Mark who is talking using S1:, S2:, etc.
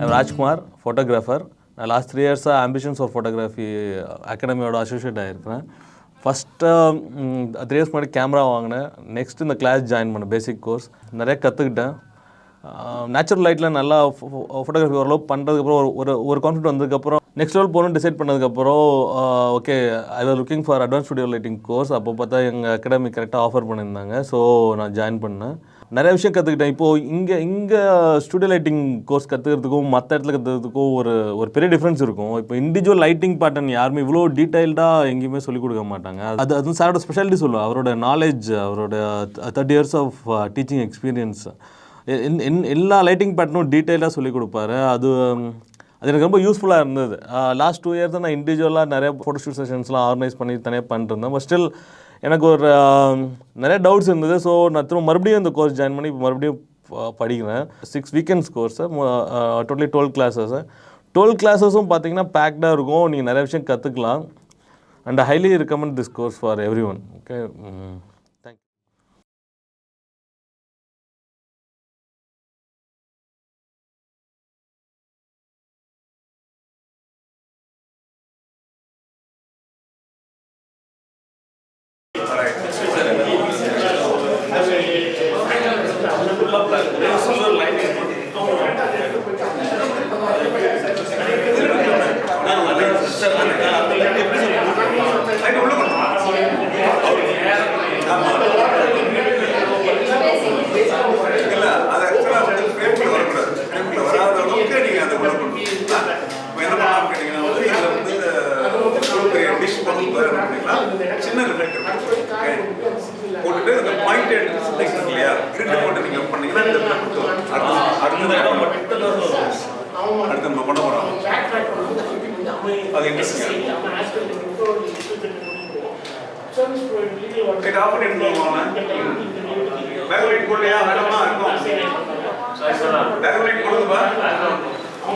S1: I'm Rajkumar, photographer. நான் last 3 இயர்ஸாக ambitions for photography அகாடமியோட அசோசியேட் ஆகிருக்கிறேன். ஃபஸ்ட்டு 3 இயர்ஸ் முன்னாடி கேமரா வாங்கினேன். நெக்ஸ்ட் இந்த கிளாஸ் ஜாயின் பண்ணேன், பேசிக் கோர்ஸ். நிறைய கற்றுக்கிட்டேன். நேச்சுரல் லைட்டில் நல்லா ஃபோட்டோகிராஃபி ஓரளவு பண்ணுறதுக்கப்புறம் ஒரு கான்ஃபிடென்ட் வந்ததுக்கப்புறம் நெக்ஸ்ட் லெவல் போகணும்னு டிசைட் பண்ணதுக்கப்புறம் okay I was looking for advance studio lighting course. அப்போ பார்த்தா எங்கள் அகாடமி கரெக்டாக ஆஃபர் பண்ணியிருந்தாங்க. ஸோ நான் ஜாயின் பண்ணேன். நிறைய விஷயம் கற்றுக்கிட்டேன். இப்போது இங்கே ஸ்டுடியோ லைட்டிங் கோர்ஸ் கற்றுக்கிறதுக்கும் மற்ற இடத்துல கற்றுக்கிறதுக்கும் ஒரு பெரிய டிஃப்ரென்ஸ் இருக்கும். இப்போ இண்டிவிஜுவல் லைட்டிங் பேட்டர்ன் யாருமே இவ்வளோ டீட்டெயில்டாக எங்கேயுமே சொல்லிக் கொடுக்க மாட்டாங்க. அது சாரோட ஸ்பெஷாலிட்டி சொல்லுவேன். அவரோட நாலேஜ், அவரோட 30 இயர்ஸ் ஆஃப் டீச்சிங் எக்ஸ்பீரியன்ஸ், எல்லா லைட்டிங் பேட்டர்னும் டீட்டெயிலாக சொல்லிக் கொடுப்பாரு. அது எனக்கு ரொம்ப யூஸ்ஃபுல்லாக இருந்தது. லாஸ்ட் 2 இயர்ஸ் நான் இண்டிவிஜுவலாக நிறைய ஃபோட்டோ ஷூட் செஷன்ஸ்லாம் ஆர்கனைஸ் பண்ணி தனியாக பண்ணிருந்தேன். பட் ஸ்டில் எனக்கு ஒரு நிறைய டவுட்ஸ் இருந்தது. ஸோ நான் திரும்ப மறுபடியும் இந்த கோர்ஸ் ஜாயின் பண்ணி இப்போ மறுபடியும் படிக்கிறேன். 6 வீக்கெண்ட்ஸ் கோர்ஸு, டோட்டலி 12 கிளாஸஸ். 12 கிளாஸஸும் பார்த்தீங்கன்னா பேக்டாக இருக்கும். நீங்கள் நிறைய விஷயம் கற்றுக்கலாம். And I highly recommend this course for every one. Okay, thank you.
S2: சின்ன ரிஃப்ளெக்டர் போட்டுட்டு அந்த பாயிண்டட் லைட் இல்லையா, கிரிட் போட்டு நீங்க பண்ணீங்கன்னா அடுத்து நம்ம பண்ண போறோம். அது இன்ட்ரெஸ்டிங். லைட் ஆஃப் பண்ணி எடுத்துக்கோங்க. பேக் லைட் போடலையா? வேணுமா? இருக்கும். Back light போடுங்கப்பா.